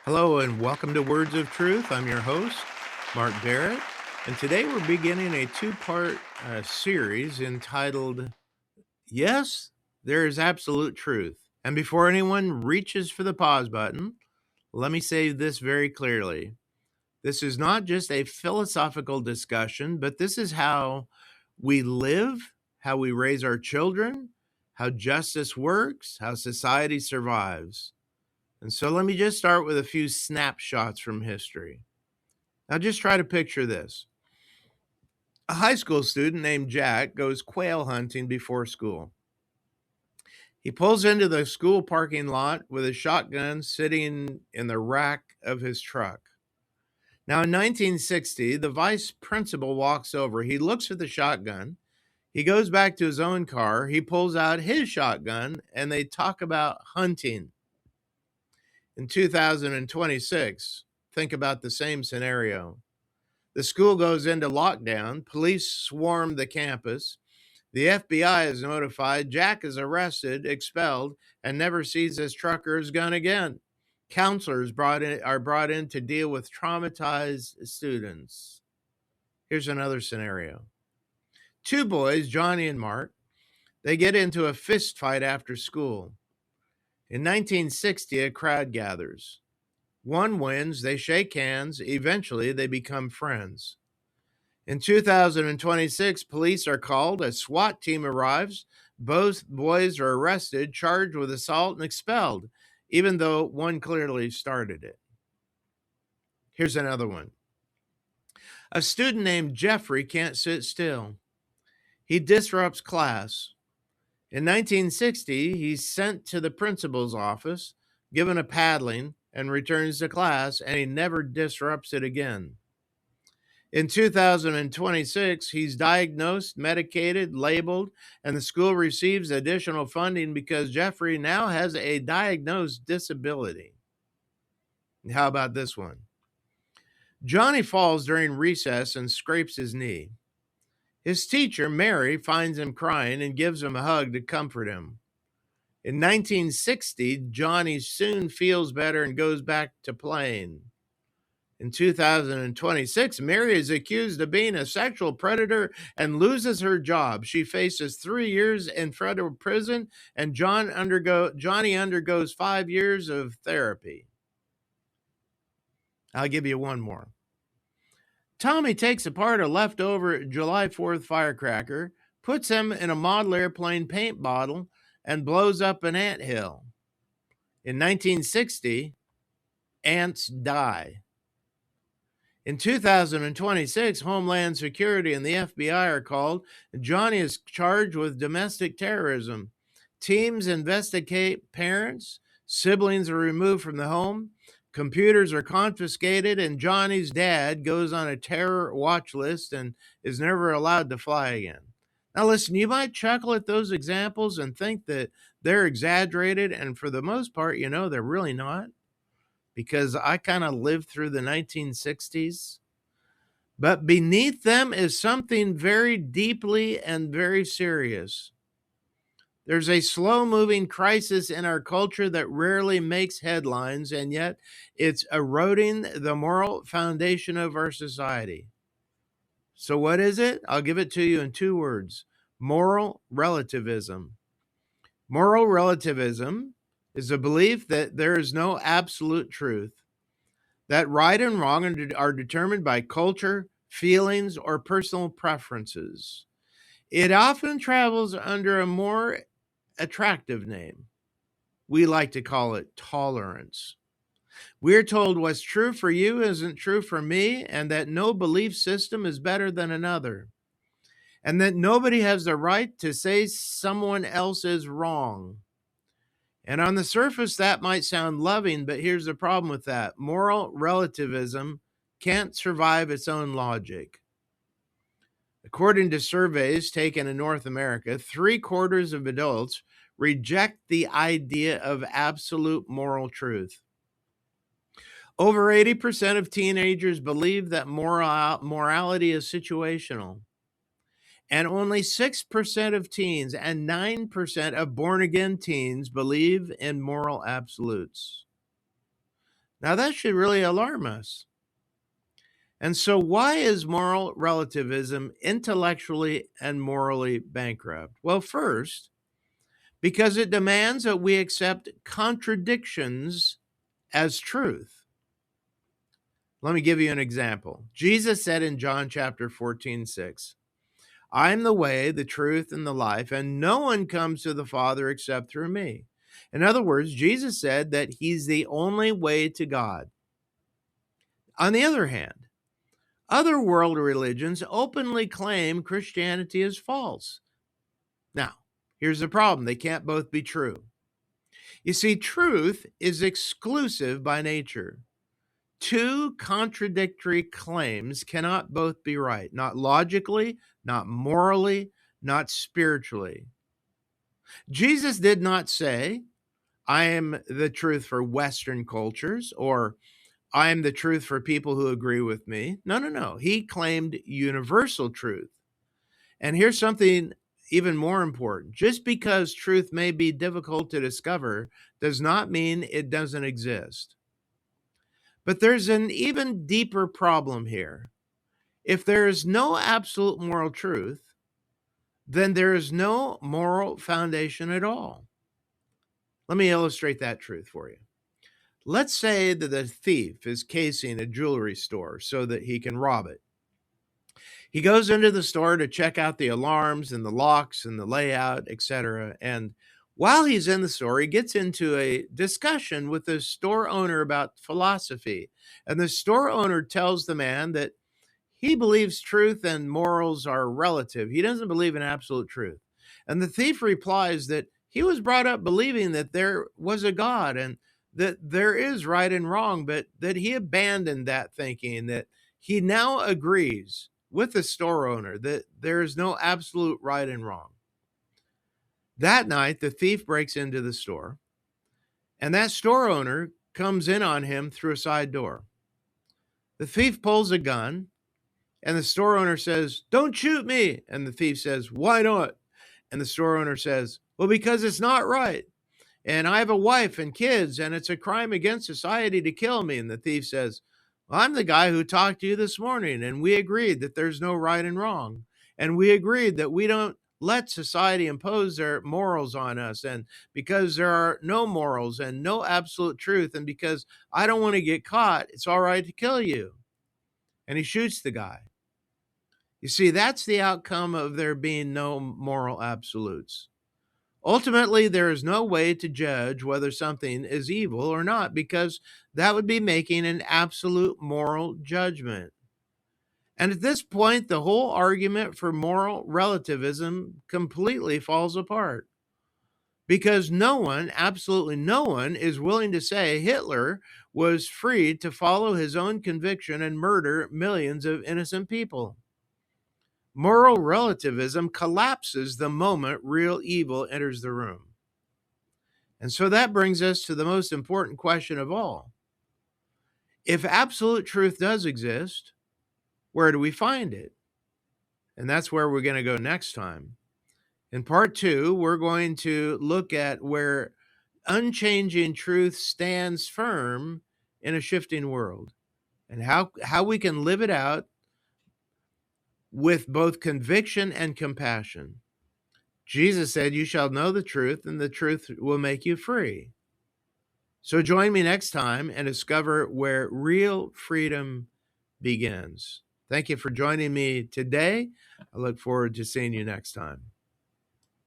Hello and welcome to Words of Truth. I'm your host, Mark Barrett, and today we're beginning a two-part series entitled Yes, There is Absolute Truth. And before anyone reaches for the pause button, let me say this very clearly. This is not just a philosophical discussion, but this is how we live, how we raise our children, how justice works, how society survives. And so let me just start with a few snapshots from history. Now, just try to picture this. A high school student named Jack goes quail hunting before school. He pulls into the school parking lot with a shotgun sitting in the rack of his truck. Now, in 1960, the vice principal walks over. He looks at the shotgun. He goes back to his own car. He pulls out his shotgun and they talk about hunting. In 2026, think about the same scenario. The school goes into lockdown. Police swarm the campus. The FBI is notified. Jack is arrested, expelled, and never sees his truck or his gun again. Counselors are brought in to deal with traumatized students. Here's another scenario. Two boys, Johnny and Mark, they get into a fist fight after school. In 1960, a crowd gathers. One wins, they shake hands, eventually they become friends. In 2026, police are called, a SWAT team arrives, both boys are arrested, charged with assault, and expelled, even though one clearly started it. Here's another one. A student named Jeffrey can't sit still. He disrupts class. In 1960, he's sent to the principal's office, given a paddling, and returns to class, and he never disrupts it again. In 2026, he's diagnosed, medicated, labeled, and the school receives additional funding because Jeffrey now has a diagnosed disability. How about this one? Johnny falls during recess and scrapes his knee. His teacher, Mary, finds him crying and gives him a hug to comfort him. In 1960, Johnny soon feels better and goes back to playing. In 2026, Mary is accused of being a sexual predator and loses her job. She faces 3 years in federal prison, and Johnny undergoes 5 years of therapy. I'll give you one more. Tommy takes apart a leftover July 4th firecracker, puts them in a model airplane paint bottle, and blows up an anthill. In 1960, ants die. In 2026, Homeland Security and the FBI are called. Johnny is charged with domestic terrorism. Teams investigate parents. Siblings are removed from the home. Computers are confiscated, and Johnny's dad goes on a terror watch list and is never allowed to fly again. Now, listen, you might chuckle at those examples and think that they're exaggerated, and for the most part, they're really not, because I kind of lived through the 1960s. But beneath them is something very deeply and very serious. There's a slow moving crisis in our culture that rarely makes headlines, and yet it's eroding the moral foundation of our society. So, what is it? I'll give it to you in 2 words: moral relativism. Moral relativism is a belief that there is no absolute truth, that right and wrong are determined by culture, feelings, or personal preferences. It often travels under a more attractive name. We like to call it tolerance. We're told what's true for you isn't true for me, and that no belief system is better than another, and that nobody has the right to say someone else is wrong. And on the surface, that might sound loving, but here's the problem with that: moral relativism can't survive its own logic. According to surveys taken in North America, 3/4 of adults reject the idea of absolute moral truth. Over 80% of teenagers believe that morality is situational. And only 6% of teens and 9% of born again teens believe in moral absolutes. Now, that should really alarm us. And so, why is moral relativism intellectually and morally bankrupt? Well, first, because it demands that we accept contradictions as truth. Let me give you an example. Jesus said in John chapter 14:6, I am the way, the truth, and the life, and no one comes to the Father except through me. In other words, Jesus said that he's the only way to God. On the other hand, other world religions openly claim Christianity is false. Now, here's the problem. They can't both be true. You see, truth is exclusive by nature. Two contradictory claims cannot both be right, not logically, not morally, not spiritually. Jesus did not say, I am the truth for Western cultures, or I am the truth for people who agree with me. No, no, no. He claimed universal truth. And here's something even more important. Just because truth may be difficult to discover does not mean it doesn't exist. But there's an even deeper problem here. If there is no absolute moral truth, then there is no moral foundation at all. Let me illustrate that truth for you. Let's say that a thief is casing a jewelry store so that he can rob it. He goes into the store to check out the alarms and the locks and the layout, etc. And while he's in the store, he gets into a discussion with the store owner about philosophy. And the store owner tells the man that he believes truth and morals are relative. He doesn't believe in absolute truth. And the thief replies that he was brought up believing that there was a God and that there is right and wrong, but that he abandoned that thinking, that he now agrees with the store owner that there is no absolute right and wrong. That night, the thief breaks into the store, and that store owner comes in on him through a side door. The thief pulls a gun, and the store owner says, "Don't shoot me." And the thief says, "Why not?" And the store owner says, "Well, because it's not right. And I have a wife and kids, and it's a crime against society to kill me." And the thief says, "Well, I'm the guy who talked to you this morning, and we agreed that there's no right and wrong. And we agreed that we don't let society impose their morals on us. And because there are no morals and no absolute truth, and because I don't want to get caught, it's all right to kill you." And he shoots the guy. You see, that's the outcome of there being no moral absolutes. Ultimately, there is no way to judge whether something is evil or not, because that would be making an absolute moral judgment. And at this point, the whole argument for moral relativism completely falls apart. Because no one, absolutely no one, is willing to say Hitler was free to follow his own conviction and murder millions of innocent people. Moral relativism collapses the moment real evil enters the room. And so that brings us to the most important question of all. If absolute truth does exist, where do we find it? And that's where we're going to go next time. In part 2, we're going to look at where unchanging truth stands firm in a shifting world, and how we can live it out with both conviction and compassion. Jesus said, "You shall know the truth, and the truth will make you free." So join me next time and discover where real freedom begins. Thank you for joining me today. I look forward to seeing you next time.